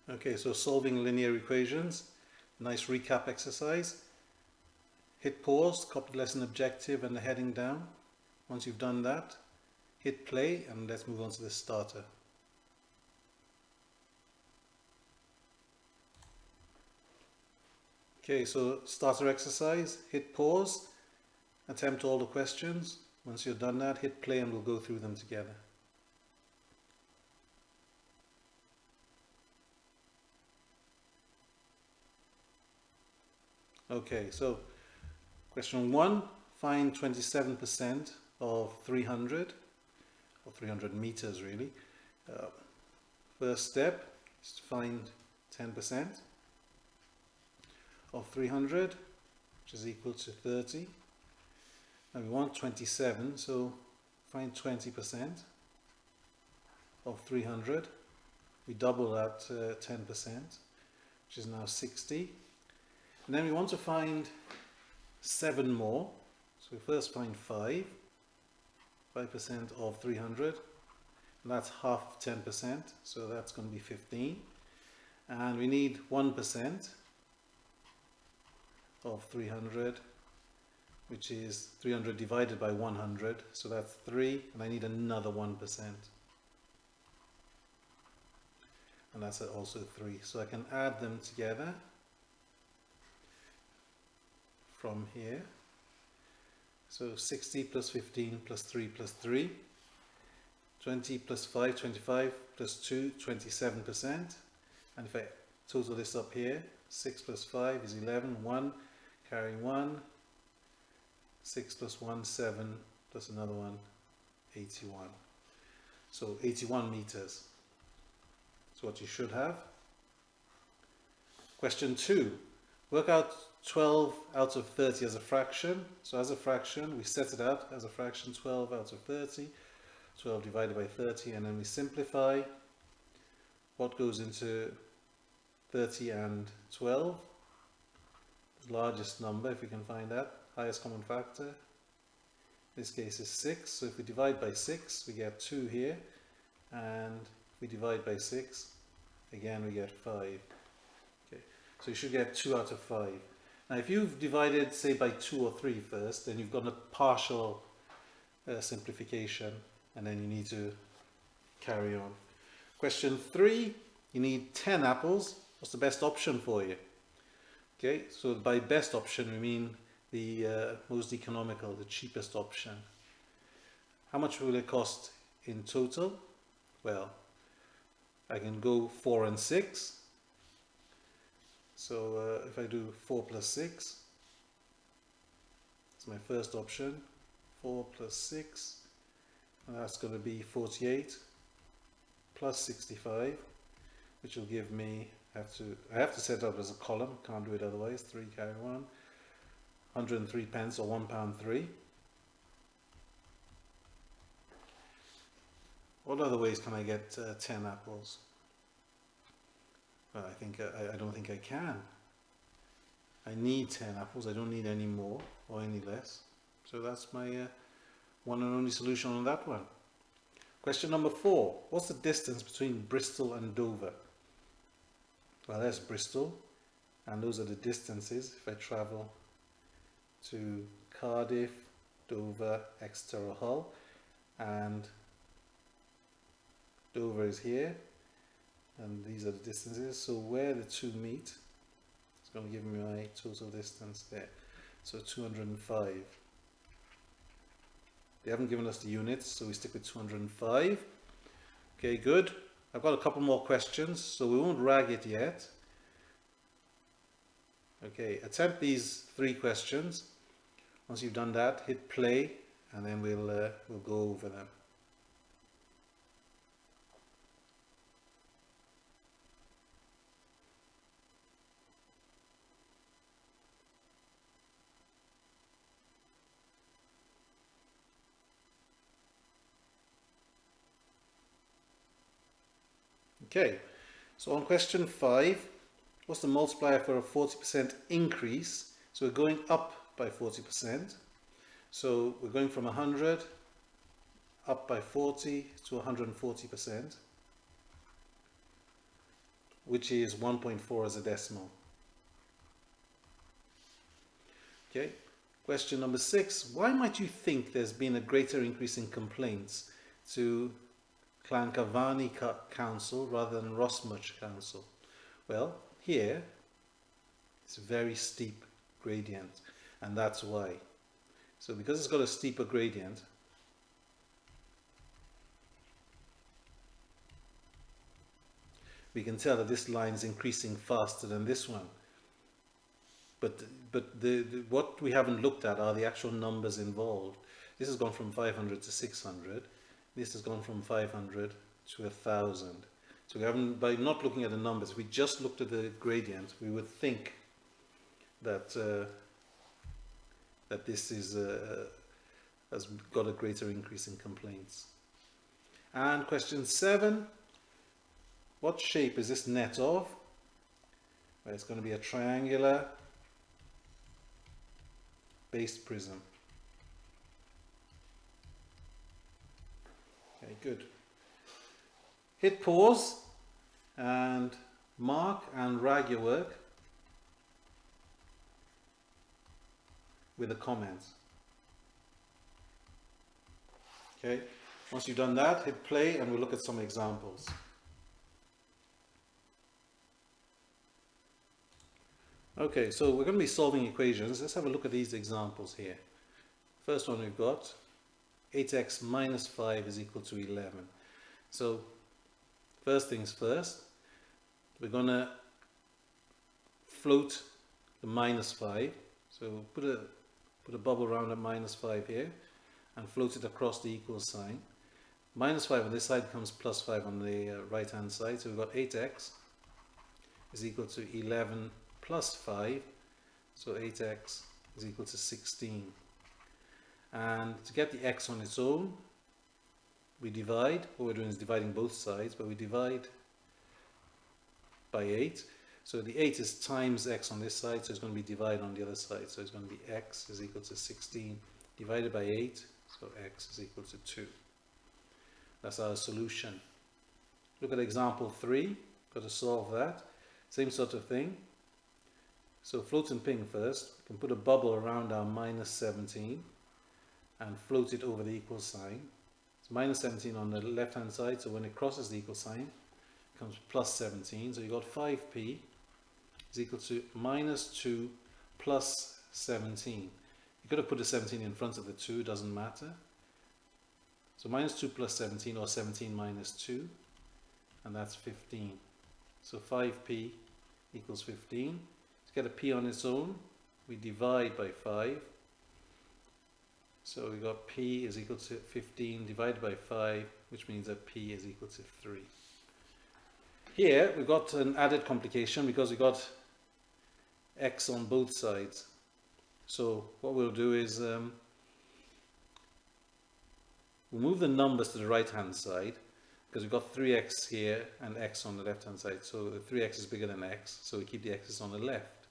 Okay, so solving linear equations, nice recap exercise. Hit pause, copy the lesson objective and the heading down. Once you've done that, hit play and let's move on to the starter. Okay, so starter exercise, hit pause, attempt all the questions. Once you've done that, hit play and we'll go through them together. Okay, so question 1, find 27% of 300, or 300 meters really. First step is to find 10% of 300, which is equal to 30. And we want 27, so find 20% of 300. We double that 10%, which is now 60. And then we want to find 7 more. So we first find 5% of 300. And that's half of 10%, so that's going to be 15. And we need 1% of 300, which is 300 divided by 100, so that's 3, and I need another 1%. And that's also 3. So I can add them together from here. So 60 plus 15 plus 3 plus 3. 20 plus 5, 25 plus 2, 27%. And if I total this up here, 6 plus 5 is 11, 1, carry 1. 6 plus 1, 7, plus another one, 81. So 81 meters. That's what you should have. Question 2. Work out 12 out of 30 as a fraction. So as a fraction, we set it out as a fraction, 12 out of 30. 12 divided by 30, and then we simplify what goes into 30 and 12. The largest number, if we can find that. Highest common factor, this case is 6, so if we divide by 6 we get 2 here, and if we divide by 6 again we get 5. Okay, so you should get 2 out of 5. Now if you've divided say by 2 or 3 first, then you've got a partial simplification, and then you need to carry on. Question 3, you need 10 apples. What's the best option for you? Okay, so by best option we mean the most economical, the cheapest option. How much will it cost in total? Well, I can go 4 and 6. So if I do 4 plus 6, that's my first option. 4 plus 6, and that's going to be 48 plus 65, which will give me, I have to set it up as a column, can't do it otherwise. 3 carry 1. 103 pence, or £1.03. What other ways can I get 10 apples? Well, I don't think I can. I need 10 apples. I don't need any more or any less. So that's my one and only solution on that one. Question number 4. What's the distance between Bristol and Dover? Well, there's Bristol, and those are the distances if I travel to Cardiff, Dover, Exeter or Hull, and Dover is here, and these are the distances. So where the two meet, it's going to give me my total distance there. So 205. They haven't given us the units, so we stick with 205. Okay, good. I've got a couple more questions, so we won't rag it yet. Okay, attempt these 3 questions. Once you've done that, hit play, and then we'll go over them. Okay, so on question 5, what's the multiplier for a 40% increase? So we're going up by 40%. So we're going from 100 up by 40 to 140%. which is 1.4 as a decimal. Okay. Question number 6. Why might you think there's been a greater increase in complaints to Clancarvany Council rather than Rossmuch Council? Well, here it's a very steep gradient, and that's why. So because it's got a steeper gradient, we can tell that this line is increasing faster than this one. But what we haven't looked at are the actual numbers involved. This has gone from 500 to 600. This has gone from 500 to 1,000. So we haven't, by not looking at the numbers, if we just looked at the gradient, we would think that that this is has got a greater increase in complaints. And question 7. What shape is this net of? Well, it's going to be a triangular based prism. Okay, good. Hit pause and mark and rag your work with a comment. Okay, once you've done that, hit play and we'll look at some examples. Okay, so we're going to be solving equations. Let's have a look at these examples here. First one we've got 8x minus 5 is equal to 11. So first things first, we're going to float the minus 5. So put a bubble around at minus 5 here and float it across the equal sign. Minus 5 on this side becomes plus 5 on the right hand side. So we've got 8x is equal to 11 plus 5, so 8x is equal to 16. And to get the x on its own, we divide. What we're doing is dividing both sides, but we divide by 8. So the 8 is times x on this side, so it's going to be divided on the other side. So it's going to be x is equal to 16 divided by 8, so x is equal to 2. That's our solution. Look at example 3, got to solve that. Same sort of thing. So float and ping first. We can put a bubble around our minus 17 and float it over the equal sign. It's minus 17 on the left hand side, so when it crosses the equal sign, it becomes plus 17. So you've got 5p is equal to minus 2 plus 17. You could have put a 17 in front of the 2, doesn't matter. So minus 2 plus 17, or 17 minus 2, and that's 15. So 5p equals 15. To get a p on its own, we divide by 5. So we got p is equal to 15 divided by 5, which means that p is equal to 3. Here we've got an added complication because we've got x on both sides. So what we'll do is we'll move the numbers to the right hand side because we've got 3x here and x on the left hand side. So the 3x is bigger than x, so we keep the x's on the left.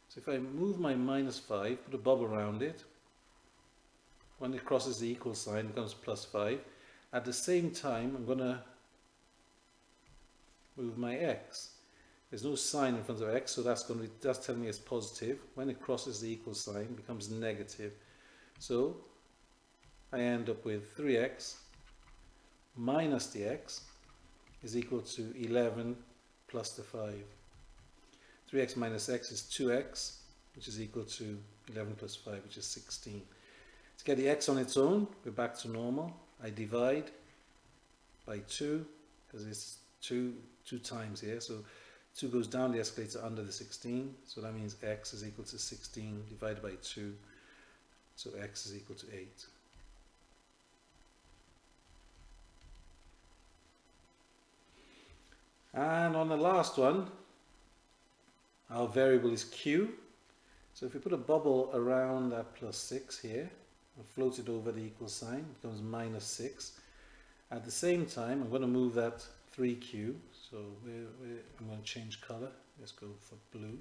So if I move my minus 5, put a bubble around it, when it crosses the equal sign it becomes plus 5. At the same time I'm going to move my x. There's no sign in front of x, so that's telling me it's positive. When it crosses the equal sign it becomes negative. So I end up with 3x minus the x is equal to 11 plus the 5. 3x minus x is 2x, which is equal to 11 plus 5, which is 16. To get the x on its own, we're back to normal. I divide by 2, because it's 2 times here. So 2 goes down the escalator under the 16. So that means x is equal to 16 divided by 2. So x is equal to 8. And on the last one, our variable is q. So if we put a bubble around that plus 6 here and float it over the equal sign, it becomes minus 6. At the same time, I'm going to move that 3q. So I'm going to change color. Let's go for blue.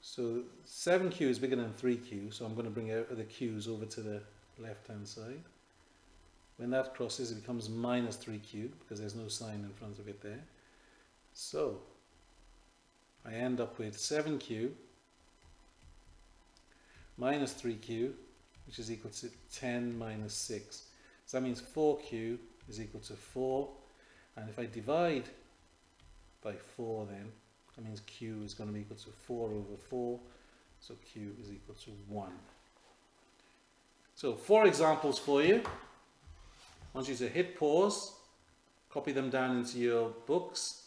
So 7q is bigger than 3q, so I'm going to bring the q's over to the left hand side. When that crosses, it becomes minus 3q because there's no sign in front of it there. So I end up with 7q minus 3q, which is equal to 10 minus 6. So that means 4q is equal to 4, and if I divide by 4, then that means q is going to be equal to 4 over 4, so q is equal to 1. So 4 examples for you. I want you to hit pause, copy them down into your books.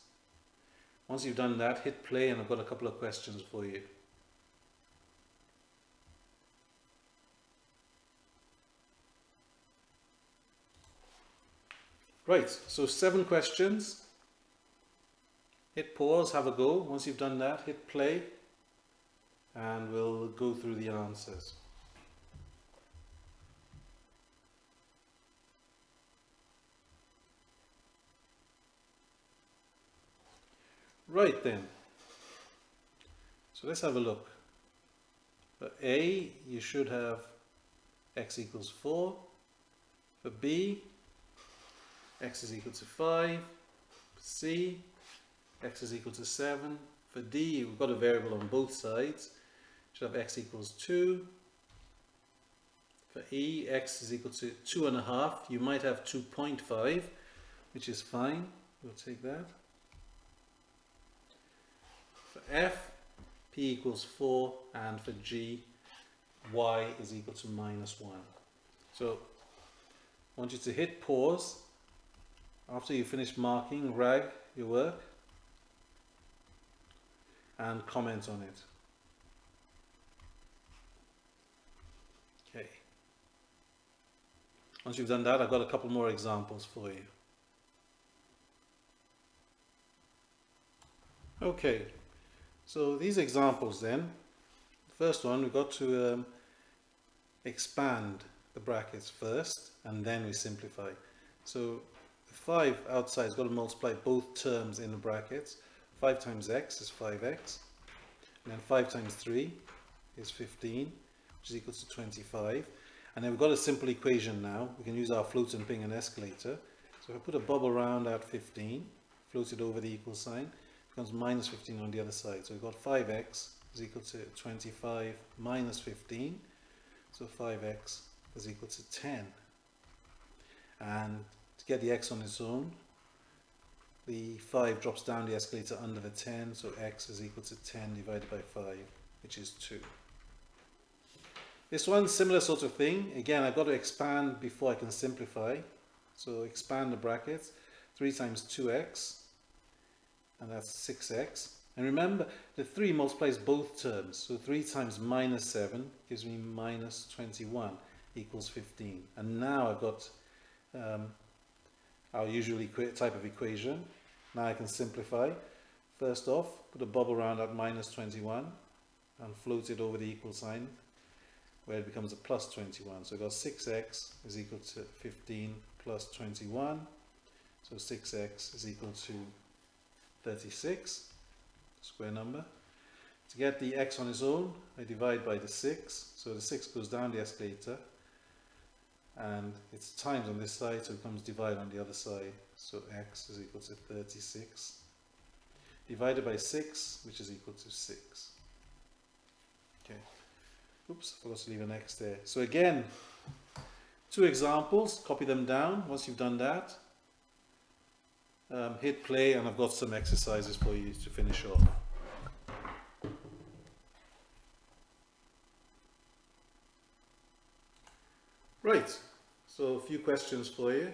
Once you've done that, hit play, and I've got a couple of questions for you. Right, so 7 questions. Hit pause, have a go. Once you've done that, hit play, and we'll go through the answers. Right then, so let's have a look. For A, you should have x equals 4. For B, x is equal to 5. For C, x is equal to 7. For D, we've got a variable on both sides. You should have x equals 2. For E, x is equal to 2.5. You might have 2.5, which is fine. We'll take that. For F, p equals 4, and for G, y is equal to minus 1. So I want you to hit pause after you finish marking, rag your work, and comment on it. Okay. Once you've done that, I've got a couple more examples for you. Okay, so these examples then, the first one, we've got to expand the brackets first, and then we simplify. So 5 outside has got to multiply both terms in the brackets. 5 times x is 5x, and then 5 times 3 is 15, which is equal to 25. And then we've got a simple equation now. We can use our floating ping and escalator. So if I put a bubble around at 15, float it over the equal sign, it becomes minus 15 on the other side. So we've got 5x is equal to 25 minus 15. So 5x is equal to 10. And to get the x on its own, the 5 drops down the escalator under the 10, so x is equal to 10 divided by 5, which is 2. This one, similar sort of thing. Again, I've got to expand before I can simplify. So expand the brackets. 3 times 2x, and that's 6x. And remember, the 3 multiplies both terms. So 3 times minus 7 gives me minus 21 equals 15. And now I've got our usual type of equation. Now I can simplify. First off, put a bubble around at minus 21 and float it over the equal sign, where it becomes a plus 21. So I've got 6x is equal to 15 plus 21. So 6x is equal to 36, square number. To get the x on its own, I divide by the 6. So the 6 goes down the escalator, and it's times on this side, so it becomes divide on the other side. So x is equal to 36 divided by 6, which is equal to 6. Okay. Oops, I forgot to leave an x there. So again, 2 examples, copy them down. Once you've done that, hit play, and I've got some exercises for you to finish off. Right, so a few questions for you.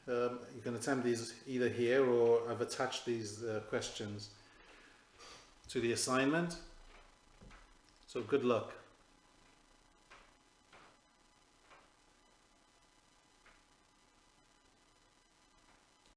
You can attempt these either here, or I've attached these questions to the assignment. So good luck.